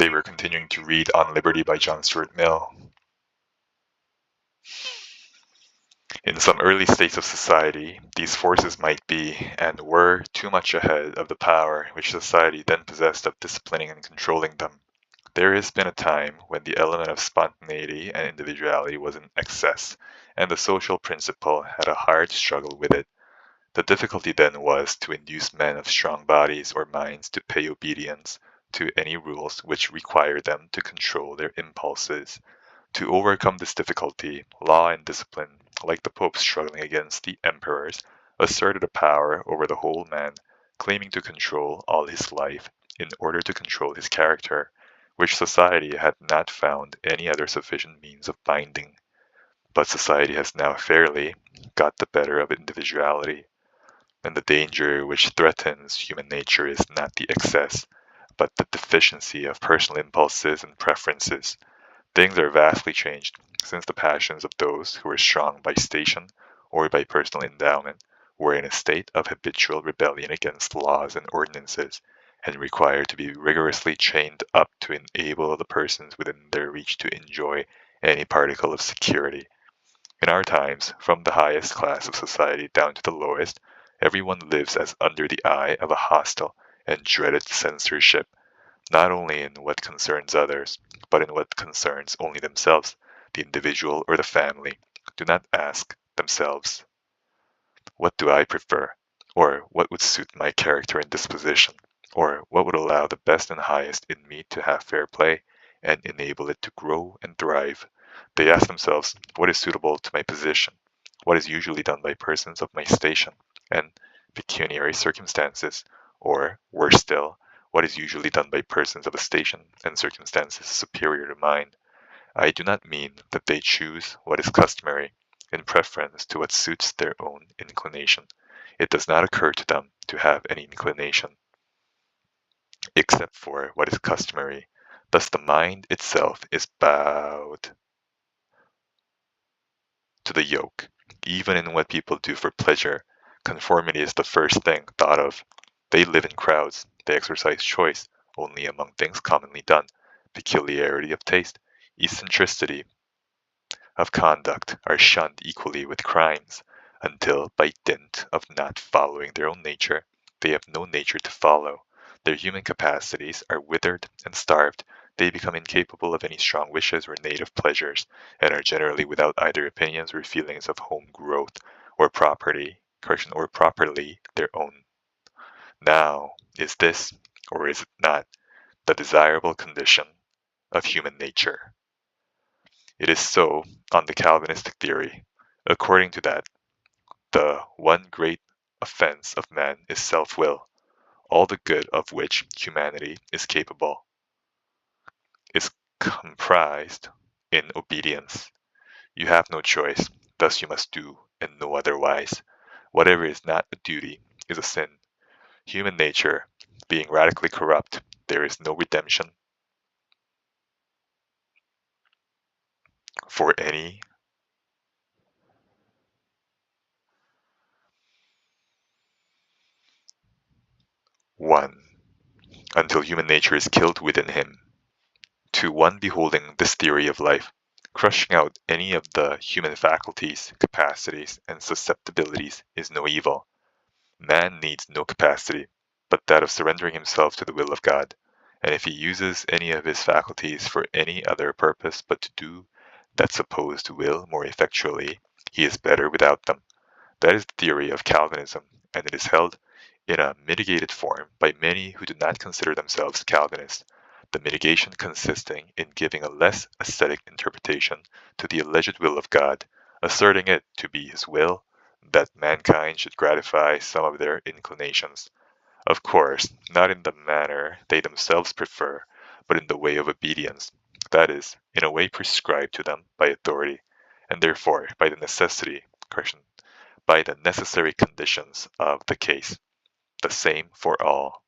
They were continuing to read On Liberty by John Stuart Mill. In some early states of society, these forces might be, and were, too much ahead of the power which society then possessed of disciplining and controlling them. There has been a time when the element of spontaneity and individuality was in excess, and the social principle had a hard struggle with it. The difficulty then was to induce men of strong bodies or minds to pay obedience to any rules which required them to control their impulses. To overcome this difficulty, law and discipline, like the Pope struggling against the emperors, asserted a power over the whole man, claiming to control all his life in order to control his character, which society had not found any other sufficient means of binding. But society has now fairly got the better of individuality, and the danger which threatens human nature is not the excess, but the deficiency of personal impulses and preferences. Things are vastly changed since the passions of those who were strong by station or by personal endowment were in a state of habitual rebellion against laws and ordinances, and required to be rigorously chained up to enable the persons within their reach to enjoy any particle of security. In our times, from the highest class of society down to the lowest, everyone lives as under the eye of a hostile and dreaded censorship, not only in what concerns others, but in what concerns only themselves. The individual or the family do not ask themselves, what do I prefer? Or what would suit my character and disposition? Or what would allow the best and highest in me to have fair play and enable it to grow and thrive? They ask themselves, what is suitable to my position? What is usually done by persons of my station and pecuniary circumstances? Or, worse still, what is usually done by persons of a station and circumstances superior to mine? I do not mean that they choose what is customary, in preference to what suits their own inclination. It does not occur to them to have any inclination, except for what is customary. Thus the mind itself is bowed to the yoke, even in what people do for pleasure. Conformity is the first thing thought of. They live in crowds, they exercise choice only among things commonly done, peculiarity of taste, eccentricity of conduct are shunned equally with crimes, until by dint of not following their own nature, they have no nature to follow. Their human capacities are withered and starved. They become incapable of any strong wishes or native pleasures, and are generally without either opinions or feelings of home growth or properly their own. Now, is this, or is it not, the desirable condition of human nature? It is so on the Calvinistic theory. According to that, the one great offense of man is self-will. All the good of which humanity is capable is comprised in obedience. You have no choice, thus you must do, and no otherwise. Whatever is not a duty is a sin. Human nature being radically corrupt, there is no redemption for any one until human nature is killed within him. To one beholding this theory of life, crushing out any of the human faculties, capacities, and susceptibilities is no evil. Man needs no capacity but that of surrendering himself to the will of God, and if he uses any of his faculties for any other purpose but to do that supposed will more effectually, he is better without them. That is the theory of Calvinism, and it is held in a mitigated form by many who do not consider themselves Calvinists, the mitigation consisting in giving a less ascetic interpretation to the alleged will of God, asserting it to be his will that mankind should gratify some of their inclinations. Of course, not in the manner they themselves prefer, but in the way of obedience, that is, in a way prescribed to them by authority, and therefore by the by the necessary conditions of the case, the same for all.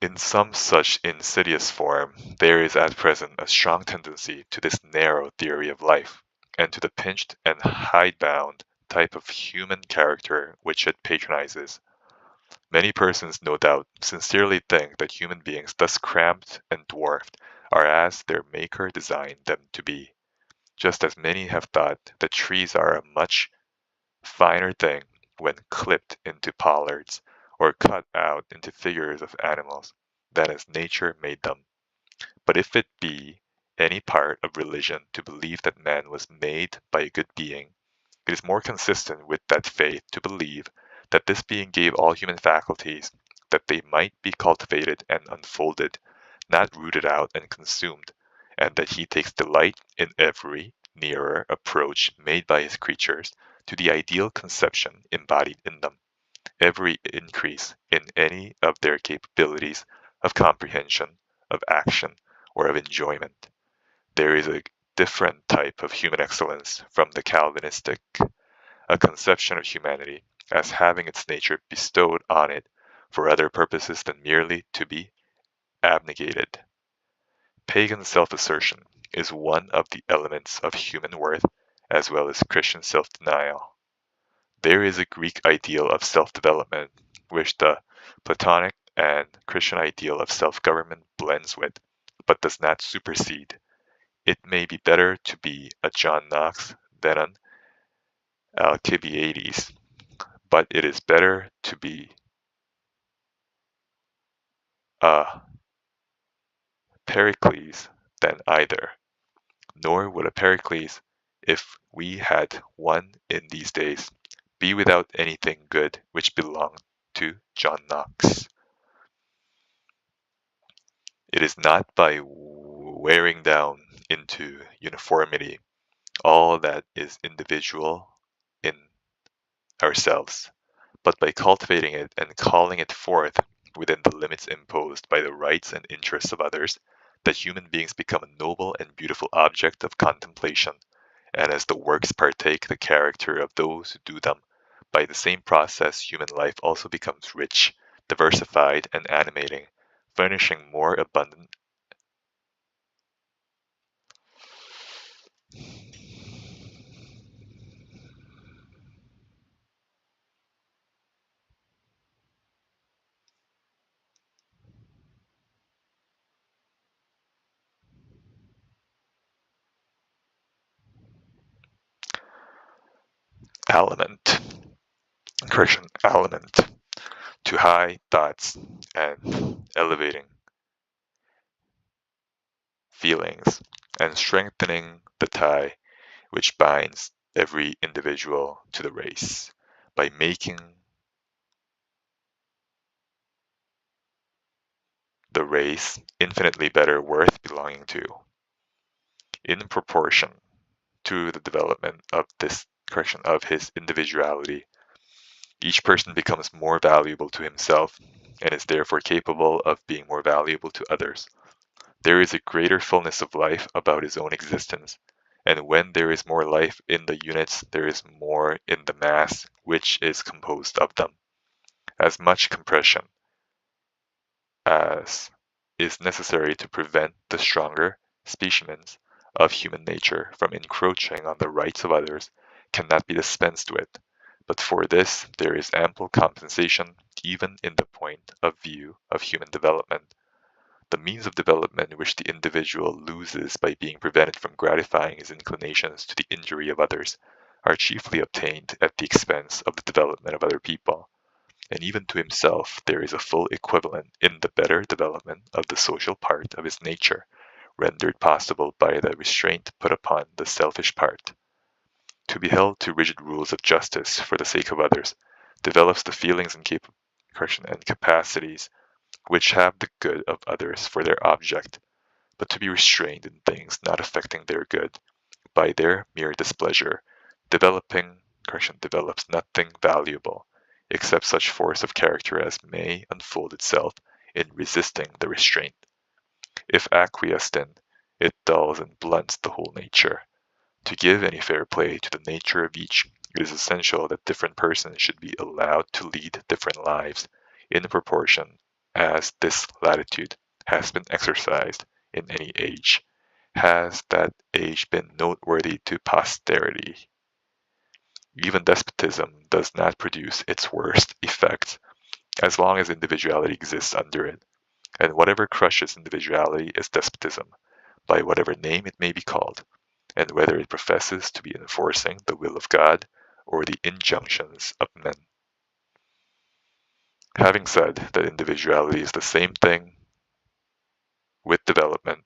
In some such insidious form, there is at present a strong tendency to this narrow theory of life, and to the pinched and hidebound type of human character which it patronizes. Many persons, no doubt, sincerely think that human beings, thus cramped and dwarfed, are as their Maker designed them to be, just as many have thought that trees are a much finer thing when clipped into pollards or cut out into figures of animals than as nature made them. But if it be any part of religion to believe that man was made by a good being, it is more consistent with that faith to believe that this being gave all human faculties that they might be cultivated and unfolded, not rooted out and consumed, and that he takes delight in every nearer approach made by his creatures to the ideal conception embodied in them, every increase in any of their capabilities of comprehension, of action, or of enjoyment. There is a different type of human excellence from the Calvinistic, a conception of humanity as having its nature bestowed on it for other purposes than merely to be abnegated. Pagan self-assertion is one of the elements of human worth as well as Christian self-denial. There is a Greek ideal of self-development which the Platonic and Christian ideal of self-government blends with, but does not supersede. It may be better to be a John Knox than an Alcibiades, but it is better to be a Pericles than either. Nor would a Pericles, if we had one in these days, be without anything good which belonged to John Knox. It is not by wearing down into uniformity all that is individual in ourselves, but by cultivating it and calling it forth within the limits imposed by the rights and interests of others, that human beings become a noble and beautiful object of contemplation, and as the works partake the character of those who do them, by the same process human life also becomes rich, diversified, and animating, furnishing more abundant aliment, correction, aliment to high thoughts and elevating feelings, and strengthening the tie which binds every individual to the race by making the race infinitely better worth belonging to. In proportion to the development of this correction of his individuality, each person becomes more valuable to himself and is therefore capable of being more valuable to others. There is a greater fullness of life about his own existence, and when there is more life in the units, there is more in the mass which is composed of them. As much compression as is necessary to prevent the stronger specimens of human nature from encroaching on the rights of others cannot be dispensed with, but for this there is ample compensation even in the point of view of human development. The means of development which the individual loses by being prevented from gratifying his inclinations to the injury of others are chiefly obtained at the expense of the development of other people, and even to himself there is a full equivalent in the better development of the social part of his nature, rendered possible by the restraint put upon the selfish part. To be held to rigid rules of justice for the sake of others develops the feelings and capacities which have the good of others for their object, but to be restrained in things not affecting their good by their mere displeasure, develops nothing valuable, except such force of character as may unfold itself in resisting the restraint. If acquiesced in, it dulls and blunts the whole nature. To give any fair play to the nature of each, it is essential that different persons should be allowed to lead different lives, in proportion as this latitude has been exercised in any age. Has that age been noteworthy to posterity? Even despotism does not produce its worst effects as long as individuality exists under it, and whatever crushes individuality is despotism, by whatever name it may be called, and whether it professes to be enforcing the will of God or the injunctions of men. Having said that individuality is the same thing with development,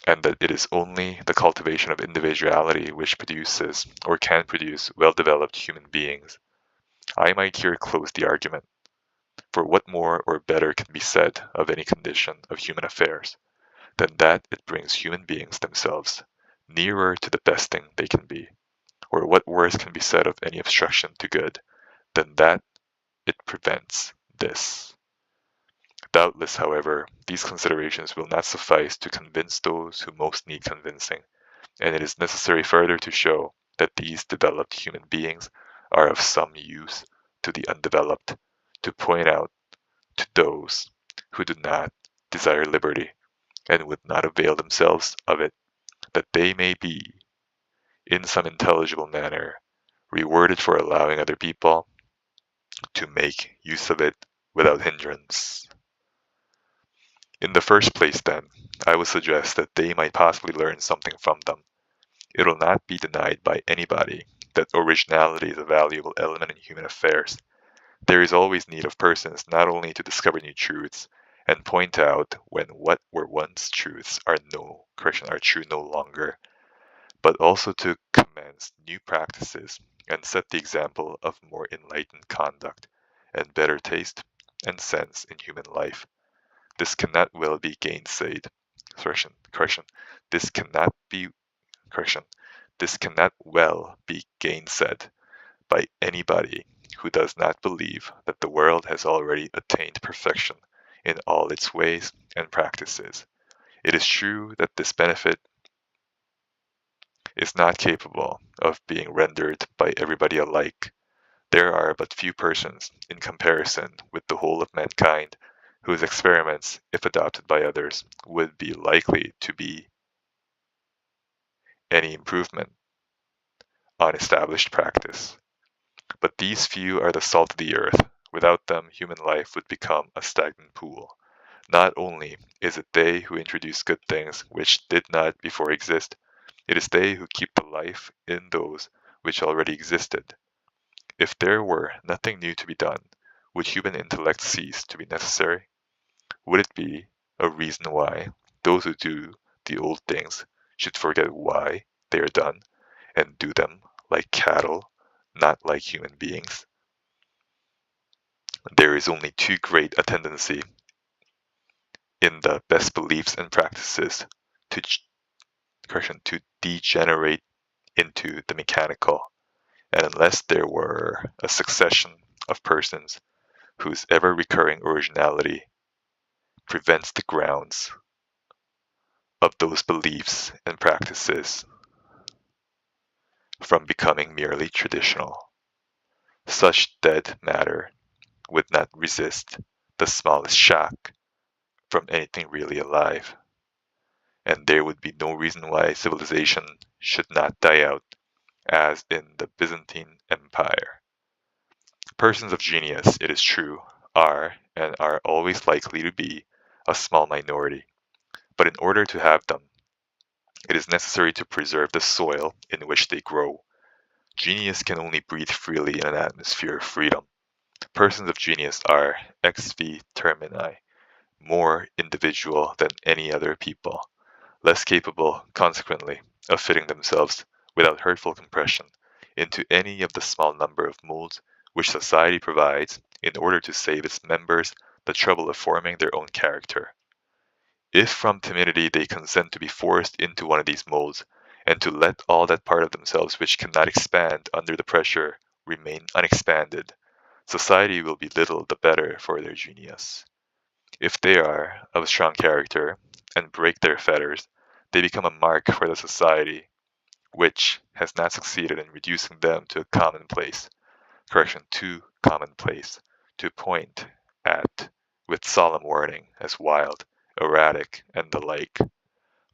and that it is only the cultivation of individuality which produces or can produce well-developed human beings, I might here close the argument, for what more or better can be said of any condition of human affairs than that it brings human beings themselves nearer to the best thing they can be, or what worse can be said of any obstruction to good than that it prevents this. Doubtless, however, these considerations will not suffice to convince those who most need convincing, and it is necessary further to show that these developed human beings are of some use to the undeveloped, to point out to those who do not desire liberty and would not avail themselves of it, that they may be, in some intelligible manner, rewarded for allowing other people to make use of it without hindrance. In the first place, then, I would suggest that they might possibly learn something from them. It will not be denied by anybody that originality is a valuable element in human affairs. There is always need of persons not only to discover new truths and point out when what were once truths are true no longer, but also to commence new practices and set the example of more enlightened conduct and better taste and sense in human life. This cannot well be gainsaid. Correction. This cannot be correction. This cannot well be gainsaid by anybody who does not believe that the world has already attained perfection in all its ways and practices. It is true that this benefit is not capable of being rendered by everybody alike. There are but few persons, in comparison with the whole of mankind, whose experiments, if adopted by others, would be likely to be any improvement on established practice. But these few are the salt of the earth. Without them, human life would become a stagnant pool. Not only is it they who introduce good things which did not before exist, it is they who keep the life in those which already existed. If there were nothing new to be done, would human intellect cease to be necessary? Would it be a reason why those who do the old things should forget why they are done and do them like cattle, not like human beings? There is only too great a tendency in the best beliefs and practices to to degenerate into the mechanical, and unless there were a succession of persons whose ever recurring originality prevents the grounds of those beliefs and practices from becoming merely traditional, such dead matter would not resist the smallest shock from anything really alive, and there would be no reason why civilization should not die out as in the Byzantine Empire. Persons of genius, it is true, are and are always likely to be a small minority, but in order to have them, it is necessary to preserve the soil in which they grow. Genius can only breathe freely in an atmosphere of freedom. Persons of genius are ex vi termini, more individual than any other people, less capable, consequently, of fitting themselves without hurtful compression into any of the small number of molds which society provides in order to save its members the trouble of forming their own character. If from timidity they consent to be forced into one of these molds, and to let all that part of themselves which cannot expand under the pressure remain unexpanded, society will be little the better for their genius. If they are of a strong character, and break their fetters, they become a mark for the society which has not succeeded in reducing them to a commonplace, too commonplace, to point at with solemn warning as wild, erratic, and the like,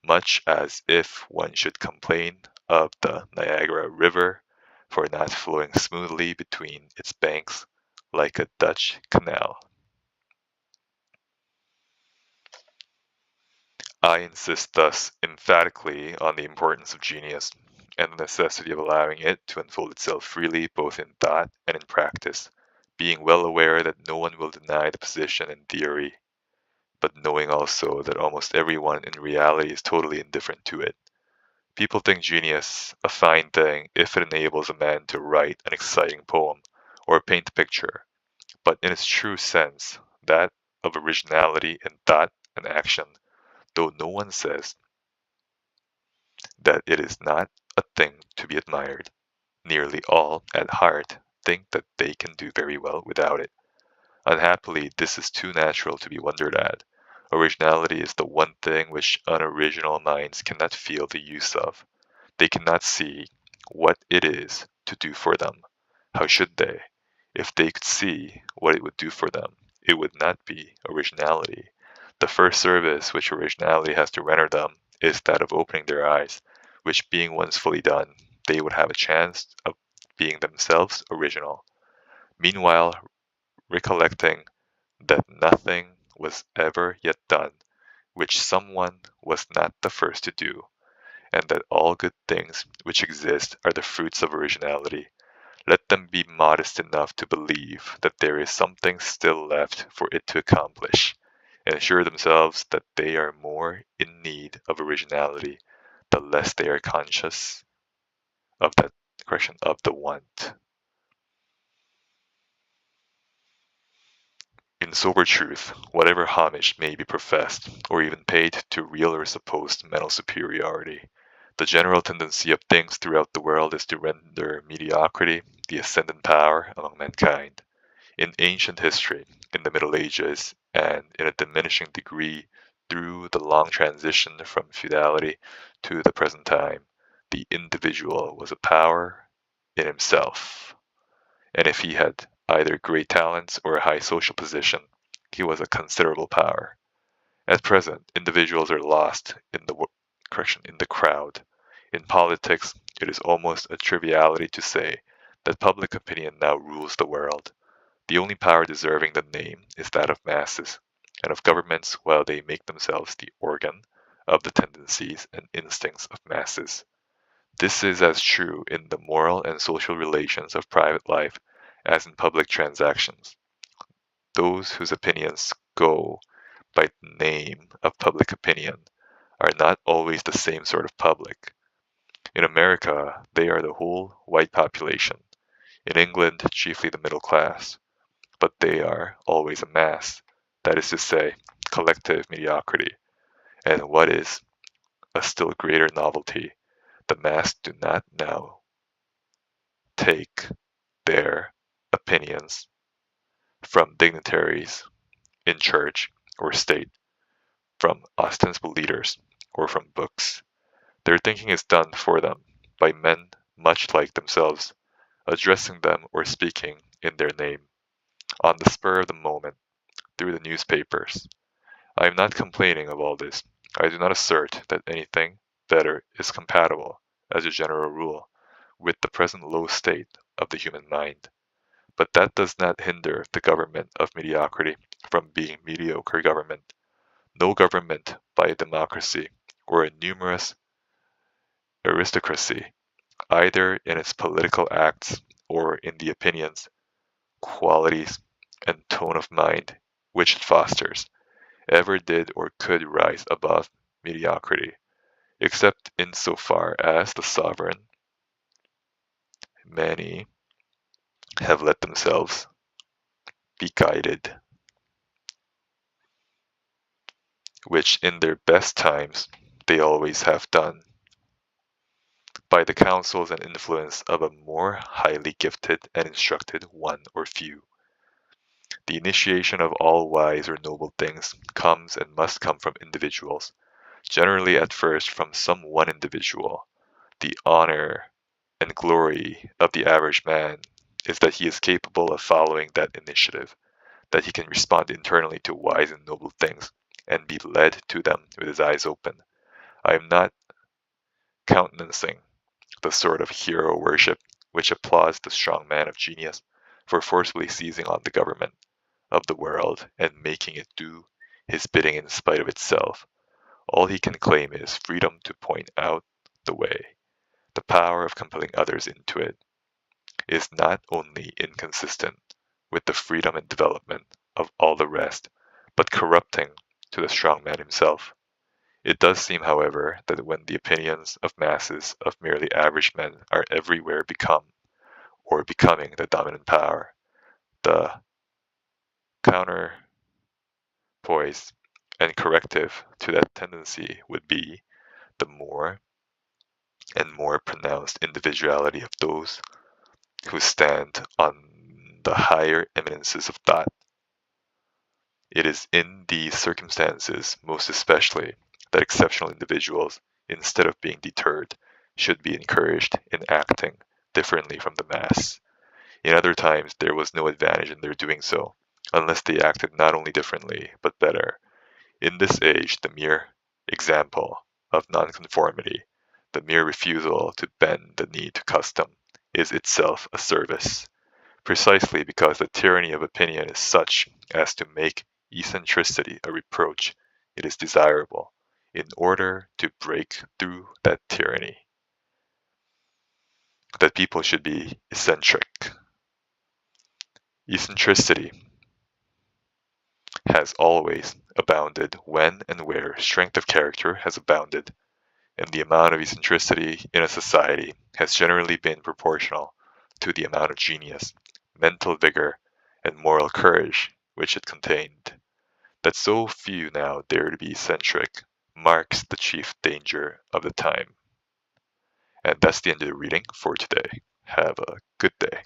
much as if one should complain of the Niagara River for not flowing smoothly between its banks like a Dutch canal. I insist thus emphatically on the importance of genius and the necessity of allowing it to unfold itself freely both in thought and in practice, being well aware that no one will deny the position in theory, but knowing also that almost everyone in reality is totally indifferent to it. People think genius a fine thing if it enables a man to write an exciting poem or paint a picture, but in its true sense, that of originality in thought and action, though no one says that it is not a thing to be admired, nearly all, at heart, think that they can do very well without it. Unhappily, this is too natural to be wondered at. Originality is the one thing which unoriginal minds cannot feel the use of. They cannot see what it is to do for them. How should they? If they could see what it would do for them, it would not be originality. The first service which originality has to render them is that of opening their eyes, which being once fully done, they would have a chance of being themselves original. Meanwhile, recollecting that nothing was ever yet done which someone was not the first to do, and that all good things which exist are the fruits of originality, let them be modest enough to believe that there is something still left for it to accomplish, and assure themselves that they are more in need of originality the less they are conscious of that correction of the want. In sober truth, whatever homage may be professed, or even paid to real or supposed mental superiority, the general tendency of things throughout the world is to render mediocrity the ascendant power among mankind. In ancient history, in the Middle Ages, and in a diminishing degree through the long transition from feudality to the present time, the individual was a power in himself, and if he had either great talents or a high social position, he was a considerable power. At present, individuals are lost in the crowd. In politics, it is almost a triviality to say that public opinion now rules the world. The only power deserving the name is that of masses, and of governments while they make themselves the organ of the tendencies and instincts of masses. This is as true in the moral and social relations of private life as in public transactions. Those whose opinions go by the name of public opinion are not always the same sort of public. In America, they are the whole white population. In England, chiefly the middle class. But they are always a mass, that is to say, collective mediocrity. And what is a still greater novelty, the mass do not now take their opinions from dignitaries in church or state, from ostensible leaders, or from books. Their thinking is done for them by men much like themselves, addressing them or speaking in their name, on the spur of the moment, through the newspapers. I am not complaining of all this. I do not assert that anything better is compatible, as a general rule, with the present low state of the human mind. But that does not hinder the government of mediocrity from being mediocre government. No government by a democracy or a numerous aristocracy, either in its political acts or in the opinions, qualities, and tone of mind which it fosters, ever did or could rise above mediocrity, except in so far as the sovereign many have let themselves be guided, which in their best times they always have done, by the counsels and influence of a more highly gifted and instructed one or few. The initiation of all wise or noble things comes and must come from individuals, generally at first from some one individual. The honor and glory of the average man is that he is capable of following that initiative, that he can respond internally to wise and noble things and be led to them with his eyes open. I am not countenancing the sort of hero worship which applauds the strong man of genius, for forcibly seizing on the government of the world and making it do his bidding in spite of itself. All he can claim is freedom to point out the way. The power of compelling others into it is not only inconsistent with the freedom and development of all the rest, but corrupting to the strong man himself. It does seem, however, that when the opinions of masses of merely average men are everywhere become, or becoming, the dominant power, the counterpoise and corrective to that tendency would be the more and more pronounced individuality of those who stand on the higher eminences of thought. It is in these circumstances, most especially, that exceptional individuals, instead of being deterred, should be encouraged in acting differently from the mass. In other times, there was no advantage in their doing so, unless they acted not only differently, but better. In this age, the mere example of nonconformity, the mere refusal to bend the knee to custom, is itself a service, precisely because the tyranny of opinion is such as to make eccentricity a reproach. It is desirable, in order to break through that tyranny, that people should be eccentric. Eccentricity has always abounded when and where strength of character has abounded, and the amount of eccentricity in a society has generally been proportional to the amount of genius, mental vigor, and moral courage which it contained. That so few now dare to be eccentric marks the chief danger of the time. And that's the end of the reading for today. Have a good day.